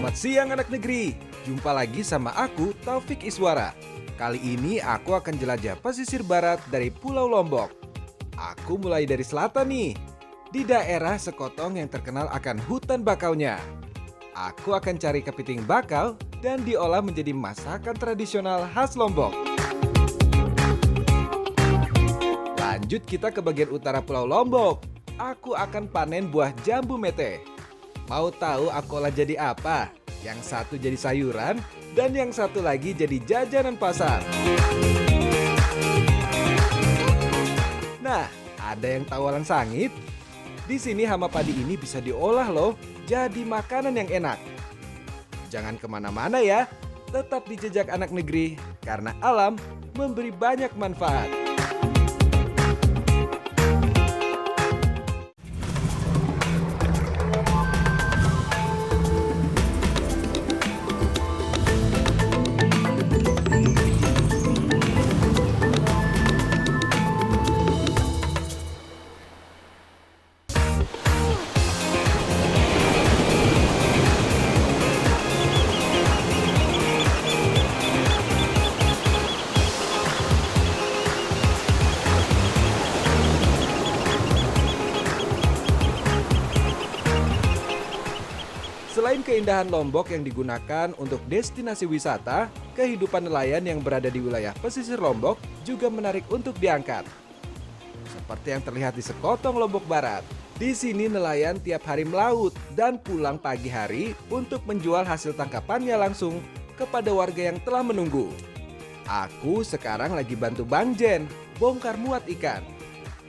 Selamat siang anak negeri. Jumpa lagi sama aku, Taufik Iswara. Kali ini aku akan jelajah pesisir barat dari Pulau Lombok. Aku mulai dari selatan nih, di daerah Sekotong yang terkenal akan hutan bakaunya. Aku akan cari kepiting bakau dan diolah menjadi masakan tradisional khas Lombok. Lanjut kita ke bagian utara Pulau Lombok. Aku akan panen buah jambu mete. Mau tahu aku olah jadi apa? Yang satu jadi sayuran dan yang satu lagi jadi jajanan pasar. Nah, ada yang tahu walang sangit? Di sini hama padi ini bisa diolah loh, jadi makanan yang enak. Jangan kemana-mana ya, tetap di Jejak Anak Negeri, karena alam memberi banyak manfaat. Selain keindahan Lombok yang digunakan untuk destinasi wisata, kehidupan nelayan yang berada di wilayah pesisir Lombok juga menarik untuk diangkat. Seperti yang terlihat di Sekotong, Lombok Barat. Di sini nelayan tiap hari melaut dan pulang pagi hari untuk menjual hasil tangkapannya langsung kepada warga yang telah menunggu. Aku sekarang lagi bantu Bang Jen bongkar muat ikan.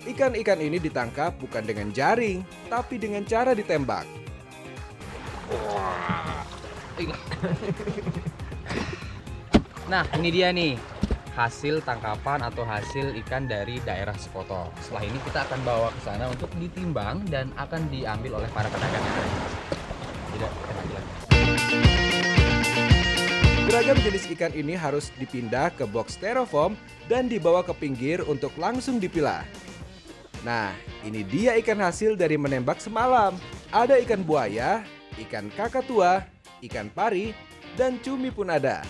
Ikan-ikan ini ditangkap bukan dengan jaring, tapi dengan cara ditembak. Nah, ini dia nih hasil tangkapan atau hasil ikan dari daerah Sekotong. Setelah ini kita akan bawa ke sana untuk ditimbang dan akan diambil oleh para pedagang. Tidak, Beragam jenis ikan ini harus dipindah ke box styrofoam dan dibawa ke pinggir untuk langsung dipilah. Nah, ini dia ikan hasil dari menembak semalam. Ada ikan buaya, ikan kakatua, ikan pari, dan cumi pun ada.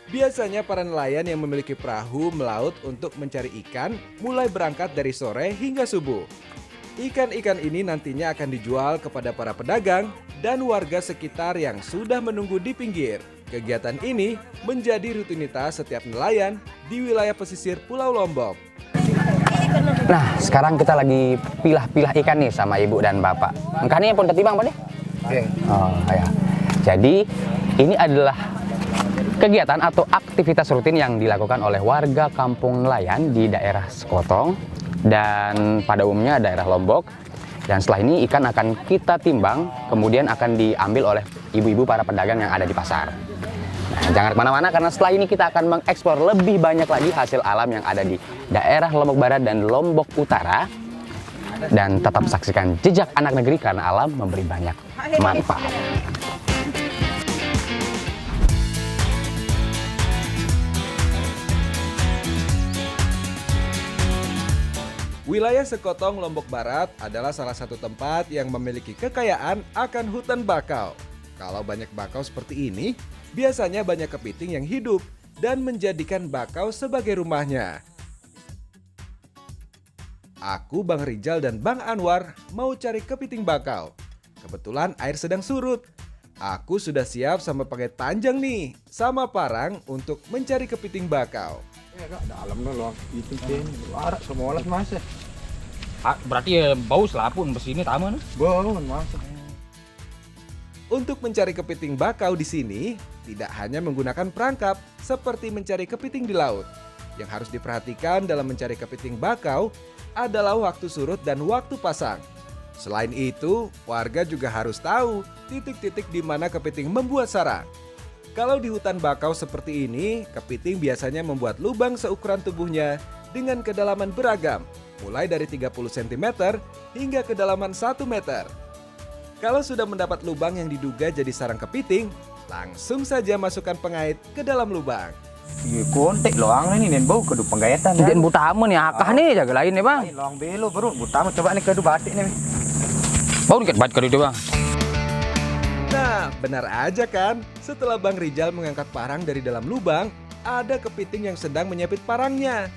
Biasanya para nelayan yang memiliki perahu melaut untuk mencari ikan mulai berangkat dari sore hingga subuh. Ikan-ikan ini nantinya akan dijual kepada para pedagang dan warga sekitar yang sudah menunggu di pinggir. Kegiatan ini menjadi rutinitas setiap nelayan di wilayah pesisir Pulau Lombok. Nah, sekarang kita lagi pilah-pilah ikan nih sama ibu dan bapak. Engkau pun tertimbang Pak nih? Oke. Oh, ya. Jadi, ini adalah kegiatan atau aktivitas rutin yang dilakukan oleh warga kampung nelayan di daerah Sekotong dan pada umumnya daerah Lombok. Dan setelah ini ikan akan kita timbang, kemudian akan diambil oleh ibu-ibu para pedagang yang ada di pasar. Nah, jangan kemana-mana karena setelah ini kita akan mengeksplor lebih banyak lagi hasil alam yang ada di daerah Lombok Barat dan Lombok Utara. Dan tetap saksikan Jejak Anak Negeri karena alam memberi banyak manfaat. Wilayah Sekotong, Lombok Barat adalah salah satu tempat yang memiliki kekayaan akan hutan bakau. Kalau banyak bakau seperti ini, biasanya banyak kepiting yang hidup dan menjadikan bakau sebagai rumahnya. Aku, Bang Rijal, dan Bang Anwar mau cari kepiting bakau. Kebetulan air sedang surut. Aku sudah siap sama pakai tanjang nih, sama parang untuk mencari kepiting bakau. Dalam loh, itu arak semua lah mas. Berarti ya bau selapun besi ini taman. Bau mas. Untuk mencari kepiting bakau di sini, tidak hanya menggunakan perangkap seperti mencari kepiting di laut. Yang harus diperhatikan dalam mencari kepiting bakau adalah waktu surut dan waktu pasang. Selain itu, warga juga harus tahu titik-titik di mana kepiting membuat sarang. Kalau di hutan bakau seperti ini, kepiting biasanya membuat lubang seukuran tubuhnya dengan kedalaman beragam, mulai dari 30 cm hingga kedalaman 1 meter. Kalau sudah mendapat lubang yang diduga jadi sarang kepiting, langsung saja masukkan pengait ke dalam lubang. Iya kontek loang ini nen bau kedu penggayatan. Jadi butama nih akah nih jaga lain nih bang. Loang belo baru butama coba nih kedu batik nih. Bau nih bat kado bang. Nah, Nah, benar aja kan? Setelah Bang Rijal mengangkat parang dari dalam lubang, ada kepiting yang sedang menyepit parangnya.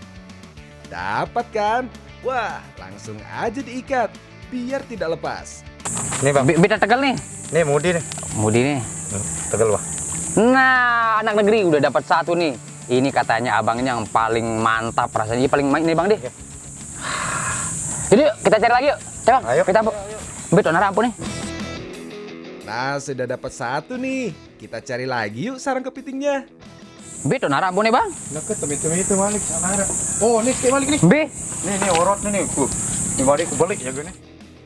Dapat kan? Wah, langsung aja diikat, biar tidak lepas. Nih bang, Beda tegal nih. nih mudi nih. Mudi nih. Tegal bang. Nah, anak negeri udah dapat satu nih. Ini katanya abangnya yang paling mantap rasanya. Ini paling ini bang deh. Jadi kita cari lagi yuk. Coba Ayo. kita Bet onar ampun nih. Nah, sudah dapat satu nih. Kita cari lagi yuk sarang kepitingnya. Bet onar ampun nih bang. Nak temen-temen itu balik sana. Oh, nih kayak balik nih. B. Nih orot nih. Ini balik balik ya gue nih.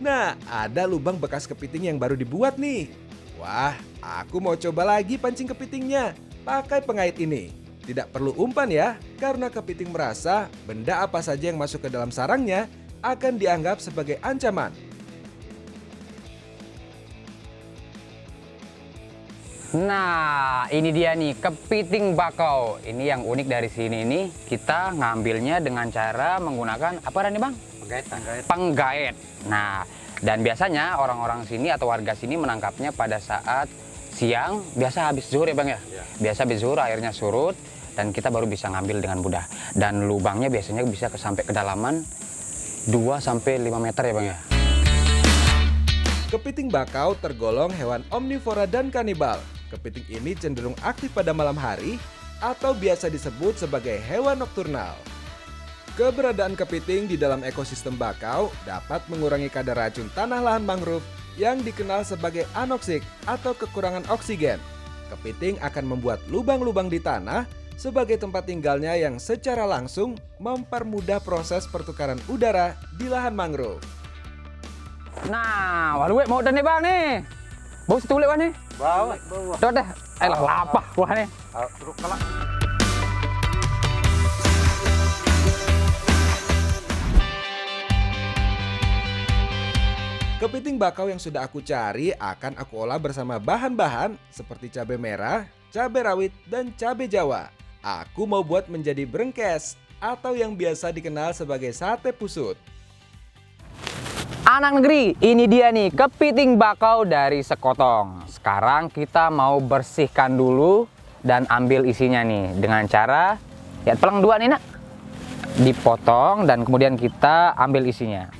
Nah, ada lubang bekas kepiting yang baru dibuat nih. Wah, aku mau coba lagi pancing kepitingnya. Pakai pengait ini. Tidak perlu umpan ya, karena kepiting merasa benda apa saja yang masuk ke dalam sarangnya akan dianggap sebagai ancaman. Nah, ini dia nih kepiting bakau. Ini yang unik dari sini nih, kita ngambilnya dengan cara menggunakan apa nih bang? Penggait. Nah, dan biasanya orang-orang sini atau warga sini menangkapnya pada saat siang, biasa habis zuhur ya bang ya? Biasa habis zuhur airnya surut dan kita baru bisa ngambil dengan mudah. Dan lubangnya biasanya bisa sampai kedalaman 2-5 meter ya bang ya? Kepiting bakau tergolong hewan omnivora dan kanibal. Kepiting ini cenderung aktif pada malam hari atau biasa disebut sebagai hewan nokturnal. Keberadaan kepiting di dalam ekosistem bakau dapat mengurangi kadar racun tanah lahan mangrove yang dikenal sebagai anoksik atau kekurangan oksigen. Kepiting akan membuat lubang-lubang di tanah sebagai tempat tinggalnya yang secara langsung mempermudah proses pertukaran udara di lahan mangrove. Nah, waduh mau dan nih bang nih. Bawa situ lewat nih. Bawa. Tuh deh, lapah wah nih. Terus kalah. Kepiting bakau yang sudah aku cari akan aku olah bersama bahan-bahan seperti cabai merah, cabai rawit, dan cabai jawa. Aku mau buat menjadi brengkes atau yang biasa dikenal sebagai sate pusut. Anak negeri, ini dia nih kepiting bakau dari sekotong. Sekarang kita mau bersihkan dulu dan ambil isinya nih dengan cara ya pelang dua nih nak. Dipotong dan kemudian kita ambil isinya.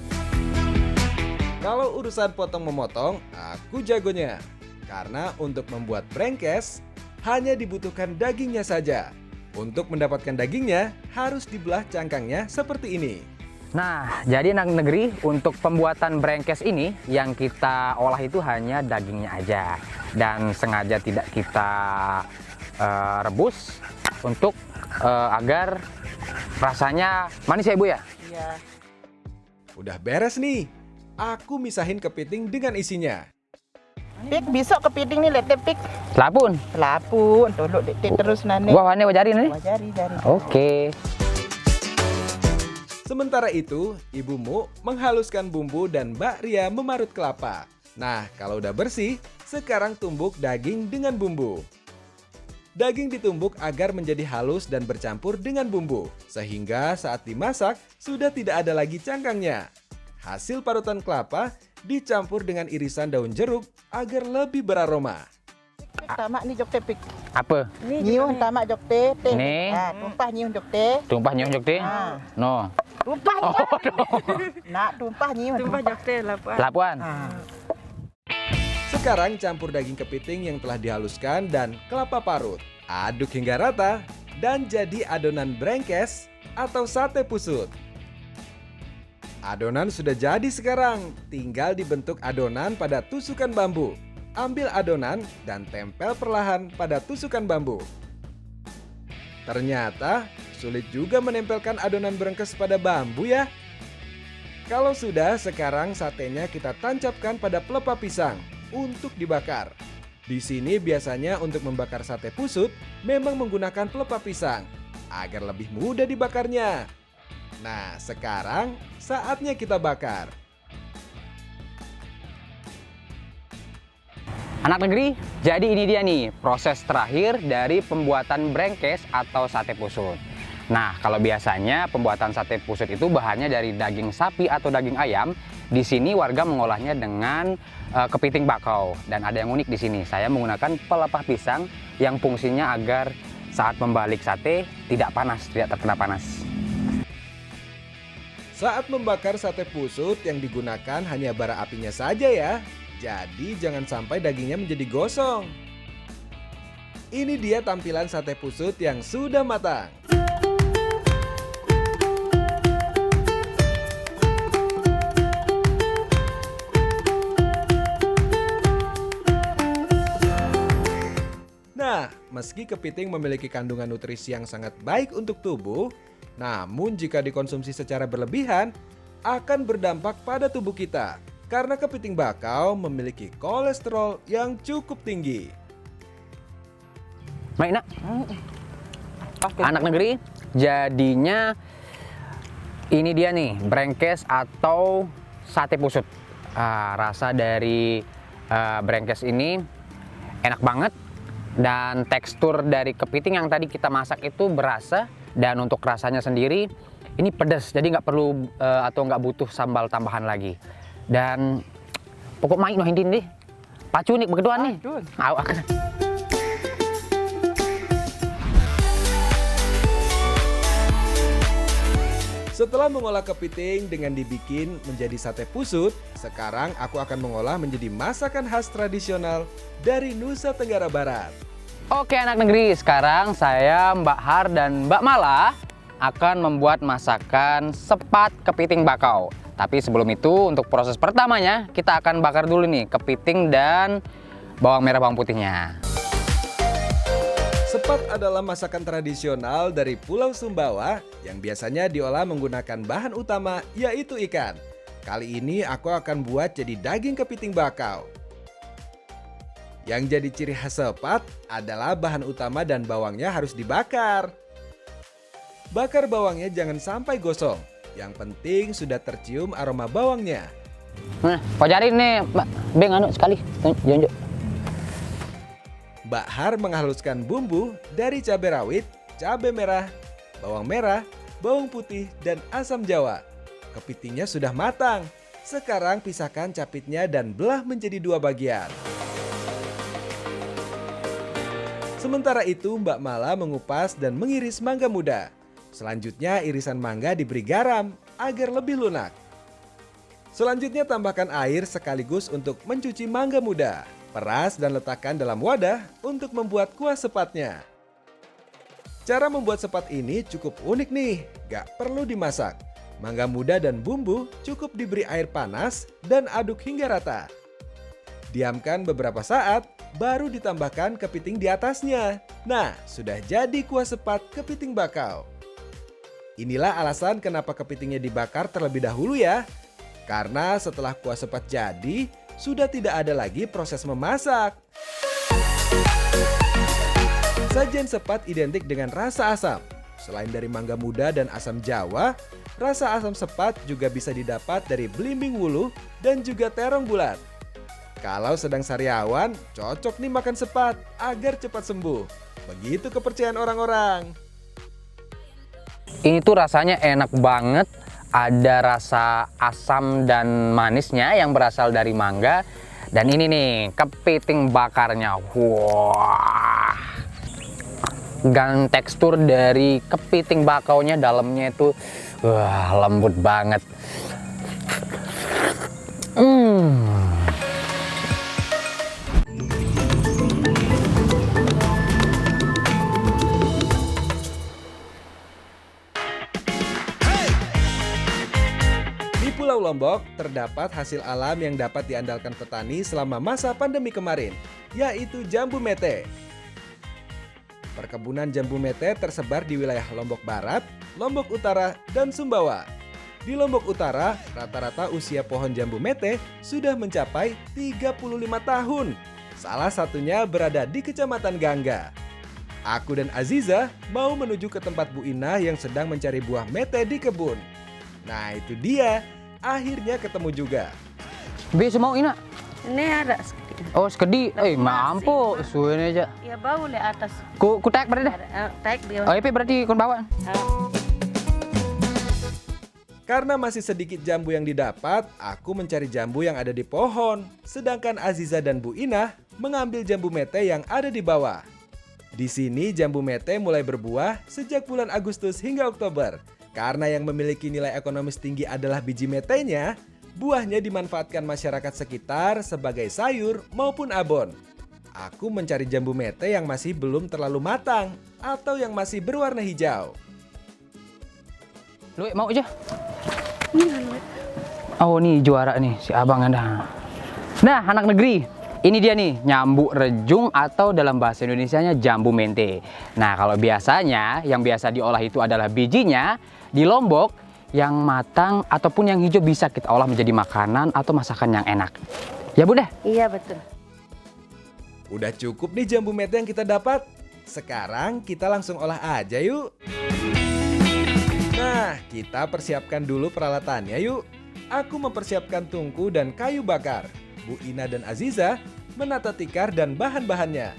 Kalau urusan potong memotong, aku jagonya. Karena untuk membuat brengkes, hanya dibutuhkan dagingnya saja. Untuk mendapatkan dagingnya, harus dibelah cangkangnya seperti ini. Nah, jadi anak negeri untuk pembuatan brengkes ini yang kita olah itu hanya dagingnya aja. Dan sengaja tidak kita rebus untuk agar rasanya manis ya ibu ya? Iya. Udah beres nih. Aku misahin kepiting dengan isinya. Pik, besok kepiting ni letep pik. Selapun. Lapun, tolok detik terus nane. Wah, ini wajarin nih. Jari. Oke. Sementara itu, ibumu menghaluskan bumbu dan Mbak Ria memarut kelapa. Nah, kalau udah bersih, sekarang tumbuk daging dengan bumbu. Daging ditumbuk agar menjadi halus dan bercampur dengan bumbu, sehingga saat dimasak sudah tidak ada lagi cangkangnya. Hasil parutan kelapa dicampur dengan irisan daun jeruk agar lebih beraroma. Tamak ni jok teh pik. Apa? Nyiun tamak jok teh. Ni. Tumpah nyiun jok teh. Tumpah nyok jok teh? Ah. No. Tumpah Oh, nyiun. Nak tumpah nyiun. Tumpah jok teh lapan. Lapuan. Sekarang campur daging kepiting yang telah dihaluskan dan kelapa parut. Aduk hingga rata dan jadi adonan brengkes atau sate pusut. Adonan sudah jadi sekarang, tinggal dibentuk adonan pada tusukan bambu. Ambil adonan dan tempel perlahan pada tusukan bambu. Ternyata sulit juga menempelkan adonan brengkes pada bambu ya. Kalau sudah, sekarang satenya kita tancapkan pada pelepah pisang untuk dibakar. Di sini biasanya untuk membakar sate pusut memang menggunakan pelepah pisang agar lebih mudah dibakarnya. Nah, sekarang saatnya kita bakar. Anak negeri, jadi ini dia nih proses terakhir dari pembuatan brengkes atau sate pusut. Nah, kalau biasanya pembuatan sate pusut itu bahannya dari daging sapi atau daging ayam di sini warga mengolahnya dengan kepiting bakau, dan ada yang unik di sini. Saya menggunakan pelepah pisang yang fungsinya agar saat membalik sate tidak panas, tidak terkena panas. Saat membakar sate pusut yang digunakan hanya bara apinya saja ya. Jadi jangan sampai dagingnya menjadi gosong. Ini dia tampilan sate pusut yang sudah matang. Nah, meski kepiting memiliki kandungan nutrisi yang sangat baik untuk tubuh, namun jika dikonsumsi secara berlebihan, akan berdampak pada tubuh kita. Karena kepiting bakau memiliki kolesterol yang cukup tinggi. Baik, Nak. Anak negeri, jadinya ini dia nih, brengkes atau sate pusut. Rasa dari brengkes ini enak banget. Dan tekstur dari kepiting yang tadi kita masak itu berasa, dan untuk rasanya sendiri ini pedas, jadi nggak perlu atau nggak butuh sambal tambahan lagi. Dan pokok main noh hintin deh, pacu nih begituan nih. Setelah mengolah kepiting dengan dibikin menjadi sate pusut, sekarang aku akan mengolah menjadi masakan khas tradisional dari Nusa Tenggara Barat. Oke anak negeri, sekarang saya, Mbak Har dan Mbak Mala akan membuat masakan sepat kepiting bakau. Tapi sebelum itu, untuk proses pertamanya kita akan bakar dulu nih kepiting dan bawang merah bawang putihnya. Sepat adalah masakan tradisional dari Pulau Sumbawa yang biasanya diolah menggunakan bahan utama yaitu ikan. Kali ini aku akan buat jadi daging kepiting bakau. Yang jadi ciri khas sepat adalah bahan utama dan bawangnya harus dibakar. Bakar bawangnya jangan sampai gosong. Yang penting sudah tercium aroma bawangnya. Nah, kau cari nih, Mbak. Beng anu sekali, jonjok. Mbak Har menghaluskan bumbu dari cabai rawit, cabai merah, bawang putih, dan asam jawa. Kepitingnya sudah matang. Sekarang pisahkan capitnya dan belah menjadi 2 bagian. Sementara itu Mbak Mala mengupas dan mengiris mangga muda. Selanjutnya irisan mangga diberi garam agar lebih lunak. Selanjutnya tambahkan air sekaligus untuk mencuci mangga muda. Peras dan letakkan dalam wadah untuk membuat kuah sepatnya. Cara membuat sepat ini cukup unik nih, gak perlu dimasak. Mangga muda dan bumbu cukup diberi air panas dan aduk hingga rata. Diamkan beberapa saat, baru ditambahkan kepiting di atasnya. Nah, sudah jadi kuah sepat kepiting bakau. Inilah alasan kenapa kepitingnya dibakar terlebih dahulu ya. Karena setelah kuah sepat jadi, sudah tidak ada lagi proses memasak. Sajian sepat identik dengan rasa asam. Selain dari mangga muda dan asam jawa, rasa asam sepat juga bisa didapat dari belimbing wuluh dan juga terong bulat. Kalau sedang sariawan, cocok nih makan sepat agar cepat sembuh. Begitu kepercayaan orang-orang. Ini tuh rasanya enak banget. Ada rasa asam dan manisnya yang berasal dari mangga. Dan ini nih, kepiting bakarnya. Wah. Dan tekstur dari kepiting bakaunya dalamnya itu lembut banget. Pulau Lombok terdapat hasil alam yang dapat diandalkan petani selama masa pandemi kemarin, yaitu jambu mete. Perkebunan jambu mete tersebar di wilayah Lombok Barat, Lombok Utara, dan Sumbawa. Di Lombok Utara, rata-rata usia pohon jambu mete sudah mencapai 35 tahun. Salah satunya berada di Kecamatan Gangga. Aku dan Aziza mau menuju ke tempat Bu Inah yang sedang mencari buah mete di kebun. Nah itu dia. Akhirnya ketemu juga. Bisa mau Ina? Ini ada sedikit. Oh sekedi, mampu, suwe aja. Ya bau le atas. Ku tag berarti dah. Taik dia. Oh itu berarti kon bawa. Karena masih sedikit jambu yang didapat, aku mencari jambu yang ada di pohon. Sedangkan Aziza dan Bu Inah mengambil jambu mete yang ada di bawah. Di sini jambu mete mulai berbuah sejak bulan Agustus hingga Oktober. Karena yang memiliki nilai ekonomis tinggi adalah biji metenya, buahnya dimanfaatkan masyarakat sekitar sebagai sayur maupun abon. Aku mencari jambu mete yang masih belum terlalu matang atau yang masih berwarna hijau. Lu mau aja? Oh nih juara nih si abang ada. Nah anak negeri, ini dia nih nyambu rejung atau dalam bahasa Indonesianya jambu mente. Nah kalau biasanya yang biasa diolah itu adalah bijinya di Lombok yang matang ataupun yang hijau bisa kita olah menjadi makanan atau masakan yang enak. Ya Bunda? Iya betul. Udah cukup nih jambu mete yang kita dapat. Sekarang kita langsung olah aja yuk. Nah, kita persiapkan dulu peralatannya yuk. Aku mempersiapkan tungku dan kayu bakar. Bu Ina dan Aziza menata tikar dan bahan-bahannya.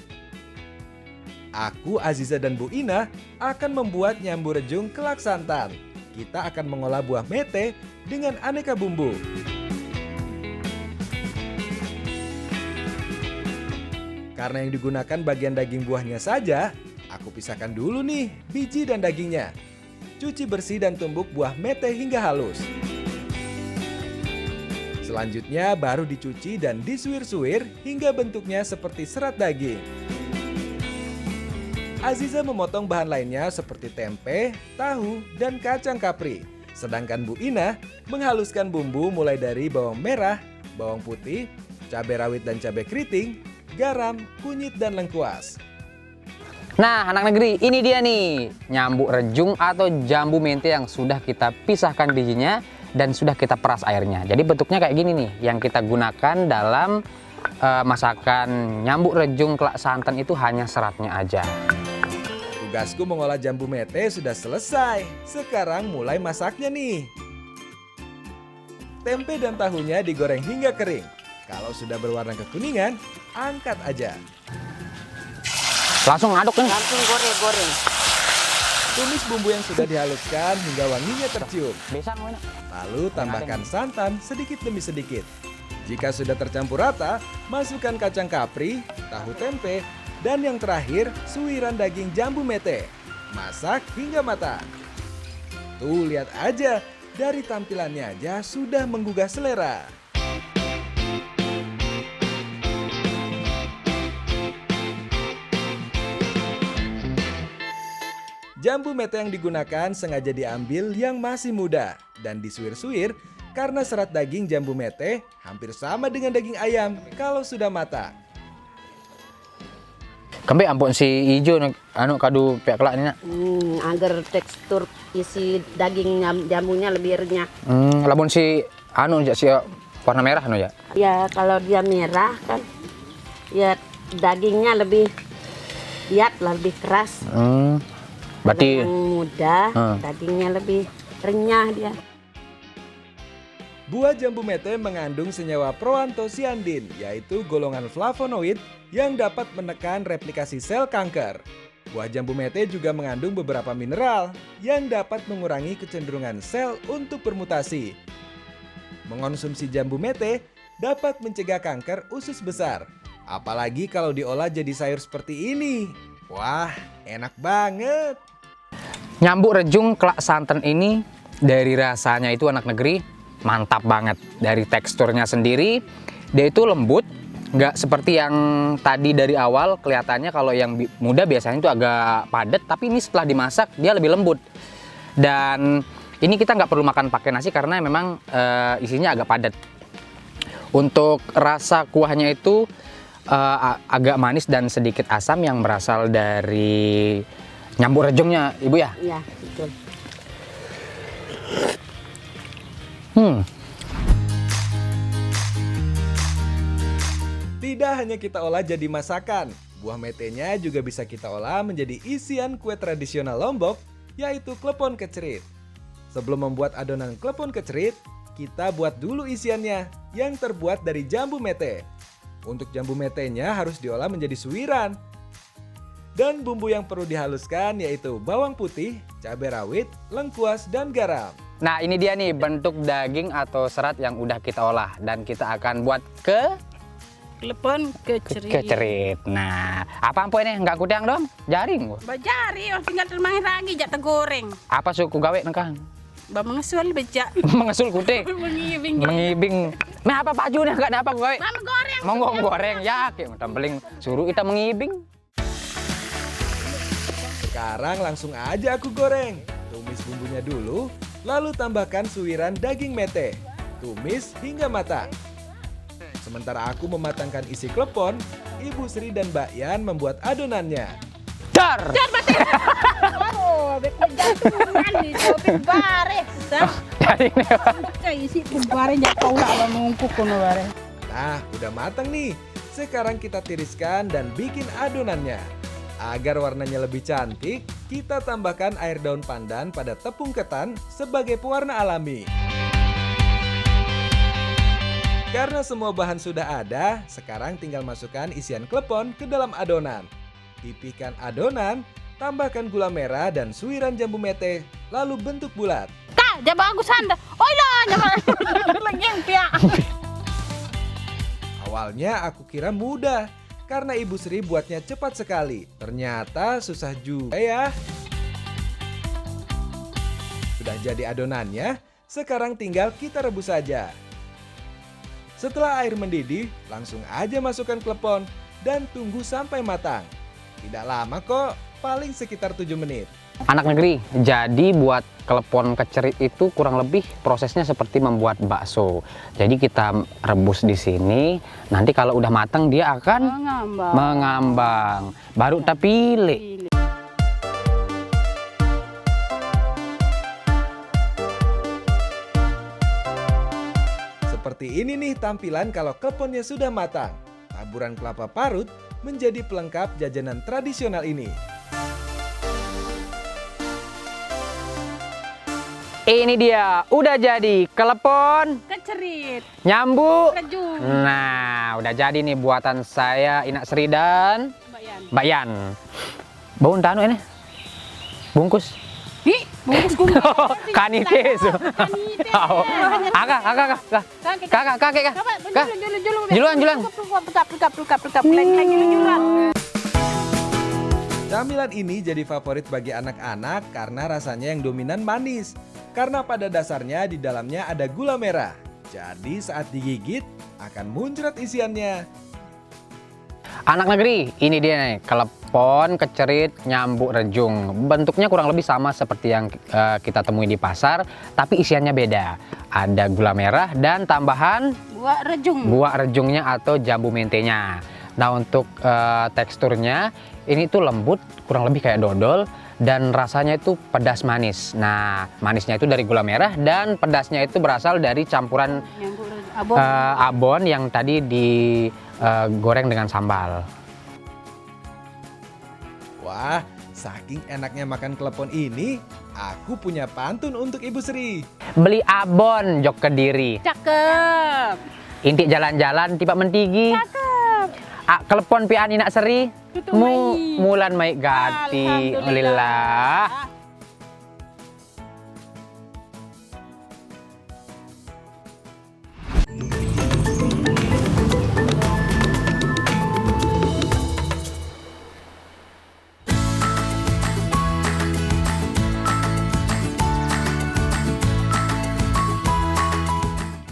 Aku, Aziza dan Bu Ina akan membuat nyambu rejung kelak santan. Kita akan mengolah buah mete dengan aneka bumbu. Karena yang digunakan bagian daging buahnya saja, aku pisahkan dulu nih biji dan dagingnya. Cuci bersih dan tumbuk buah mete hingga halus. Selanjutnya baru dicuci dan disuir-suir hingga bentuknya seperti serat daging. Aziza memotong bahan lainnya seperti tempe, tahu, dan kacang kapri. Sedangkan Bu Ina menghaluskan bumbu mulai dari bawang merah, bawang putih, cabai rawit dan cabai keriting, garam, kunyit, dan lengkuas. Nah anak negeri, ini dia nih nyambu rejung atau jambu mente yang sudah kita pisahkan bijinya dan sudah kita peras airnya. Jadi bentuknya kayak gini nih yang kita gunakan dalam masakan nyambu rejung kelak santan itu hanya seratnya aja. Tugasku mengolah jambu mete sudah selesai. Sekarang mulai masaknya nih. Tempe dan tahunya digoreng hingga kering. Kalau sudah berwarna kekuningan, angkat aja. Langsung aduk nih. Langsung goreng-goreng. Tumis bumbu yang sudah dihaluskan hingga wanginya tercium. Bisa nggak? Lalu tambahkan santan sedikit demi sedikit. Jika sudah tercampur rata, masukkan kacang kapri, tahu tempe, dan yang terakhir suiran daging jambu mete. Masak hingga matang. Tuh lihat aja, dari tampilannya aja sudah menggugah selera. Jambu mete yang digunakan sengaja diambil yang masih muda dan disuir-suir karena serat daging jambu mete hampir sama dengan daging ayam kalau sudah matang. Kembe ampun si ijo anu kadu pek kelak ini nak. Agar tekstur isi daging jambunya lebih renyah. Lamun si anu si warna merah anu ya. Ya kalau dia merah kan, ya dagingnya lebih lihat lah lebih keras. Berarti Kalau yang muda dagingnya lebih renyah dia. Buah jambu mete mengandung senyawa proantosiandin, yaitu golongan flavonoid yang dapat menekan replikasi sel kanker. Buah jambu mete juga mengandung beberapa mineral yang dapat mengurangi kecenderungan sel untuk bermutasi. Mengonsumsi jambu mete dapat mencegah kanker usus besar, apalagi kalau diolah jadi sayur seperti ini. Wah, enak banget! nyambu rejung kelak santan ini dari rasanya itu anak negeri mantap banget. Dari teksturnya sendiri dia itu lembut, nggak seperti yang tadi dari awal kelihatannya kalau yang muda biasanya itu agak padat, tapi ini setelah dimasak dia lebih lembut. Dan ini kita nggak perlu makan pakai nasi karena memang isinya agak padat. Untuk rasa kuahnya itu agak manis dan sedikit asam yang berasal dari nyambu rejungnya, Ibu ya? Iya, betul. Tidak hanya kita olah jadi masakan, buah metenya juga bisa kita olah menjadi isian kue tradisional Lombok, yaitu klepon kecerit. Sebelum membuat adonan klepon kecerit, kita buat dulu isiannya yang terbuat dari jambu mete. Untuk jambu metenya harus diolah menjadi suiran. Dan bumbu yang perlu dihaluskan yaitu bawang putih, cabai rawit, lengkuas, dan garam. Nah, ini dia nih bentuk daging atau serat yang udah kita olah dan kita akan buat Klepon kecerit. kecerit. Nah, apa ampo ini? Enggak kudang dong? Jaring. Bajari, tinggal termahin lagi jatuh goreng. Apa suku gawe nengkang? Ba mengesul becak. Mengesul kute. Mengibing. Mengibing. Meh apa baju nih? Enggak ada apa gawe? Mama goreng. Monggo goreng ya, kayak tempeling suruh kita mengibing. Sekarang langsung aja aku goreng. Tumis bumbunya dulu, lalu tambahkan suiran daging mete. Tumis hingga matang. Sementara aku mematangkan isi klepon, Ibu Sri dan Mbak Yan membuat adonannya. Dar. Oh, betul jatuhan nih, topik bare. Jadi ini, Pak. Kayak isi bare jatuh lah mengungkuk kono bare. Nah, udah matang nih. Sekarang kita tiriskan dan bikin adonannya. Agar warnanya lebih cantik, kita tambahkan air daun pandan pada tepung ketan sebagai pewarna alami. Karena semua bahan sudah ada, sekarang tinggal masukkan isian klepon ke dalam adonan. Pipihkan adonan, tambahkan gula merah dan suiran jambu mete, lalu bentuk bulat. Kak, jangan bagus anda. Oi lah, jangan lagi yang pihak. Awalnya aku kira mudah, karena Ibu Sri buatnya cepat sekali. Ternyata susah juga ya. Sudah jadi adonannya, sekarang tinggal kita rebus saja. Setelah air mendidih, langsung aja masukkan klepon dan tunggu sampai matang. Tidak lama kok, paling sekitar 7 menit. Anak negeri, jadi buat klepon kecerit itu kurang lebih prosesnya seperti membuat bakso. Jadi kita rebus di sini, nanti kalau udah matang dia akan mengambang. Baru kita pilih. Seperti ini nih tampilan kalau kleponnya sudah matang. Taburan kelapa parut menjadi pelengkap jajanan tradisional ini. Ini dia, udah jadi klepon Kecerit. nyambuk. Rejung. Nah, udah jadi nih buatan saya, Inak Sri dan Mbak Yan. Bau tanu ini, bungkus. Hi, bungkus gumbu. Kanite. Kakak. Jualan. Camilan ini jadi favorit bagi anak-anak karena rasanya yang dominan manis. Karena pada dasarnya di dalamnya ada gula merah. Jadi saat digigit akan muncrat isiannya. Anak negeri, ini dia nih, klepon kecerit nyambuk rejung. Bentuknya kurang lebih sama seperti yang kita temui di pasar, tapi isiannya beda. Ada gula merah dan tambahan Buat rejung. buah rejungnya atau jambu mentenya. Nah, untuk teksturnya ini tuh lembut, kurang lebih kayak dodol, dan rasanya itu pedas manis. Nah, manisnya itu dari gula merah dan pedasnya itu berasal dari campuran abon yang tadi digoreng dengan sambal. Wah, saking enaknya makan klepon ini, aku punya pantun untuk Ibu Sri. Beli abon jok Kediri, Cakep. intik jalan-jalan tiba mentigi. Cakep. Klepon pian Inak Seri, Tutup mai. mulan maik gati. Alhamdulillah.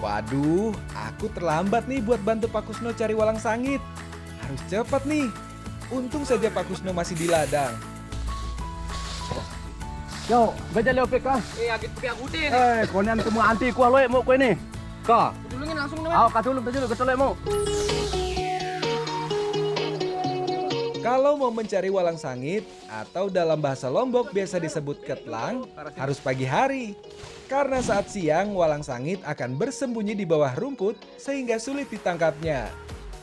Waduh, aku terlambat nih buat bantu Pak Kusno cari walang sangit. Harus cepat nih. Untung saja Pak Kusno masih di ladang. Yo, baca leo peka. Agit pihak utin. Konen semua anti ku aloe mau ku ini. Ka. Dulungin langsung Aw, katulung tajul ketolek mau. Kalau mau mencari walang sangit atau dalam bahasa Lombok biasa disebut ketlang, harus pagi hari. Karena saat siang walang sangit akan bersembunyi di bawah rumput sehingga sulit ditangkapnya.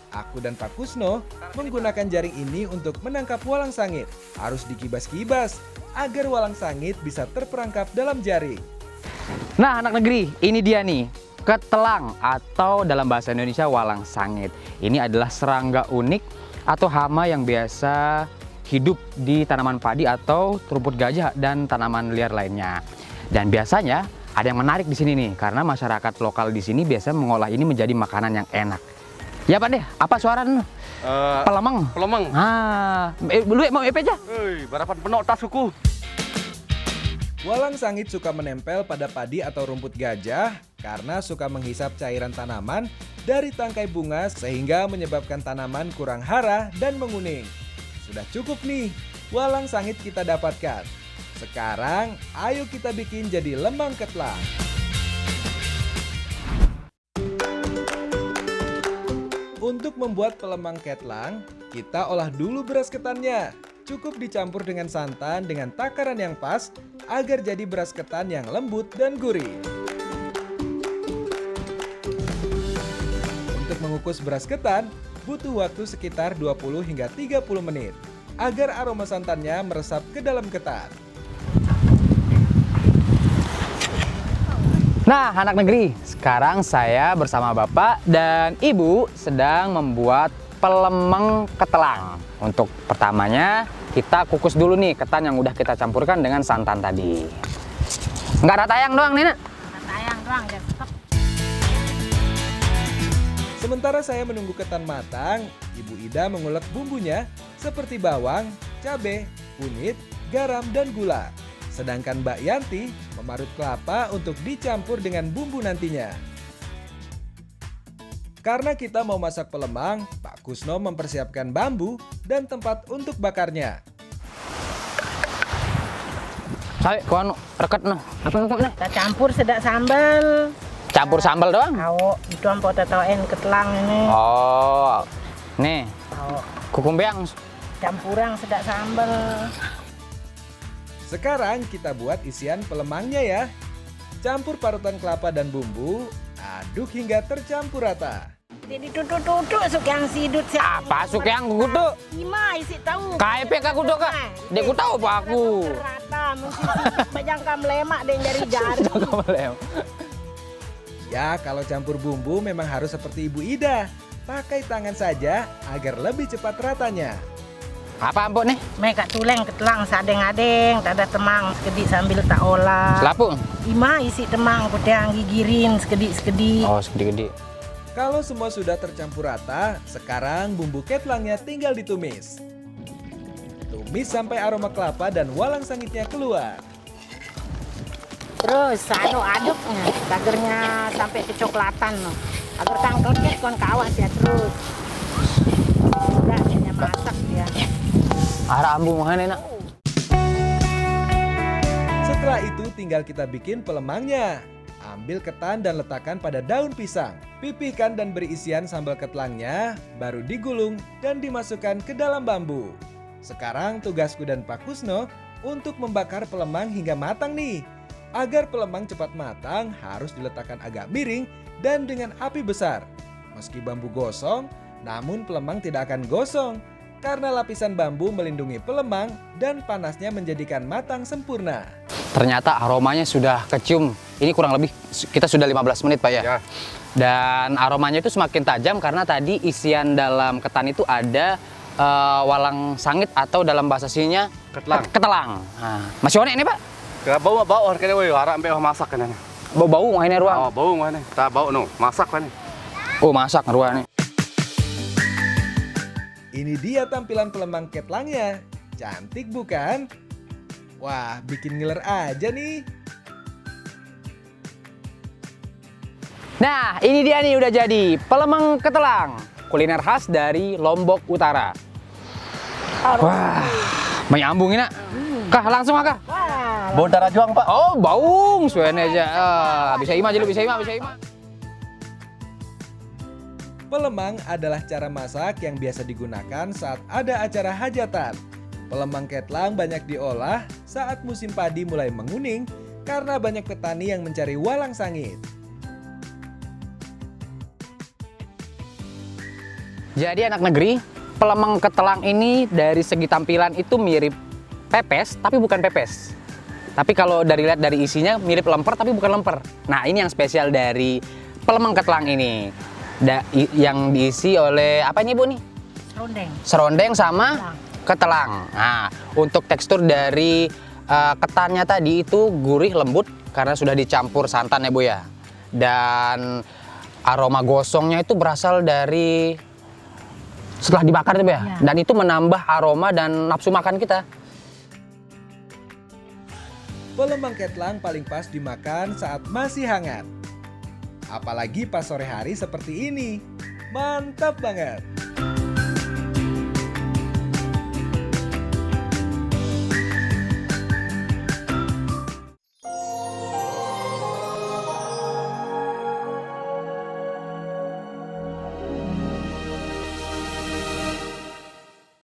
Aku dan Pak Kusno menggunakan jaring ini untuk menangkap walang sangit. Harus dikibas-kibas agar walang sangit bisa terperangkap dalam jaring. Nah, anak negeri, ini dia nih, ketelang atau dalam bahasa Indonesia walang sangit. Ini adalah serangga unik atau hama yang biasa hidup di tanaman padi atau rumput gajah dan tanaman liar lainnya. Dan biasanya ada yang menarik di sini nih, karena masyarakat lokal di sini biasa mengolah ini menjadi makanan yang enak. Ya Pak deh, apa suara nu? Pelemeng. Pelemeng. Lu mau EP aja? Barapan penok tas suku. Walang sangit suka menempel pada padi atau rumput gajah karena suka menghisap cairan tanaman dari tangkai bunga sehingga menyebabkan tanaman kurang hara dan menguning. Sudah cukup nih, walang sangit kita dapatkan. Sekarang, ayo kita bikin jadi lemang ketlang. Untuk membuat pelemang ketlang, kita olah dulu beras ketannya. Cukup dicampur dengan santan dengan takaran yang pas agar jadi beras ketan yang lembut dan gurih. Untuk mengukus beras ketan, butuh waktu sekitar 20 hingga 30 menit agar aroma santannya meresap ke dalam ketan. Nah, anak negeri, sekarang saya bersama Bapak dan Ibu sedang membuat pelemeng ketelang. Untuk pertamanya, kita kukus dulu nih ketan yang udah kita campurkan dengan santan tadi. Nggak ada tayang doang, Nina? Tayang doang, cepet. Sementara saya menunggu ketan matang, Ibu Ida mengulek bumbunya seperti bawang, cabai, kunyit, garam, dan gula. Sedangkan Mbak Yanti memarut kelapa untuk dicampur dengan bumbu nantinya. Karena kita mau masak pelemang, Pak Kusno mempersiapkan bambu dan tempat untuk bakarnya. Saya kau reket no. Apa nih? Kita campur sedak sambal. Campur sambal doang? Tahu, itu ampun tatoen ketlang ini. Oh, nih Tahu, kukumbeang. campuran sedak sambal. Sekarang kita buat isian pelemangnya ya. Campur parutan kelapa dan bumbu, aduk hingga tercampur rata. Jadi tutuk-tutuk suk yang sidut Apa suka yang kudu? Ima isi tahu. KP kak kudu kak? Dia ku tahu apa aku. Rata mungkin bajangka melemak dan jari jari. Ya, kalau campur bumbu memang harus seperti Ibu Ida. Pakai tangan saja agar lebih cepat ratanya. Apa ampun nih? Mereka tuleng ketlang sadeng-adeng, tak ada temang sekedik sambil tak olah. Selapu? Ima isi temang kudang gigirin sekedik-sekedik. Oh, segede-gede. Kalau semua sudah tercampur rata, sekarang bumbu ketlangnya tinggal ditumis. Tumis sampai aroma kelapa dan walang sangitnya keluar. Terus aduknya, agarnya sampai kecoklatan no. Agar tangkotnya kon kawas ya terus. Udah kayaknya masak ya. Arah ambung mana nak? Setelah itu tinggal kita bikin pelemangnya. Ambil ketan dan letakkan pada daun pisang. Pipihkan dan beri isian sambal ketlangnya, baru digulung dan dimasukkan ke dalam bambu. Sekarang tugasku dan Pak Kusno untuk membakar pelemang hingga matang nih. Agar pelemang cepat matang harus diletakkan agak miring dan dengan api besar. Meski bambu gosong, namun pelemang tidak akan gosong karena lapisan bambu melindungi pelemang dan panasnya menjadikan matang sempurna. Ternyata aromanya sudah kecium. Ini kurang lebih kita sudah 15 menit Pak ya. Ya. Dan aromanya itu semakin tajam karena tadi isian dalam ketan itu ada walang sangit atau dalam bahasa sininya Ketlang. Ketelang. Nah, masih onek ini Pak? Kaya bau kene we harap sampai masak kan. Bau-bau ini ruang. Oh, bau mana? Ta bau no, masak kan. Oh, masak ruang nih. Ini dia tampilan pelemang ketlangnya. Cantik bukan? Wah, bikin ngiler aja nih. Nah, ini dia nih udah jadi pelemang ketelang, kuliner khas dari Lombok Utara. Wah, menyambung ini nak. Kah langsung kah? Bau darah juang, Pak. Oh, baung, suene aja. Bisa ima aja lu, bisa ima. Pelemang adalah cara masak yang biasa digunakan saat ada acara hajatan. Pelemang ketlang banyak diolah saat musim padi mulai menguning karena banyak petani yang mencari walang sangit. Jadi anak negeri, pelemang ketelang ini dari segi tampilan itu mirip pepes, tapi bukan pepes. Tapi kalau lihat dari isinya mirip lemper, tapi bukan lemper. Nah, ini yang spesial dari pelemang ketelang ini. Yang diisi oleh apa ini Bu nih? Serondeng. Serondeng sama ketelang. Nah, untuk tekstur dari ketannya tadi itu gurih, lembut, karena sudah dicampur santan ya Bu ya. Dan aroma gosongnya itu berasal dari setelah dibakar tuh Bu ya. Dan itu menambah aroma dan nafsu makan kita. Pelemang ketlang paling pas dimakan saat masih hangat. Apalagi pas sore hari seperti ini. Mantap banget.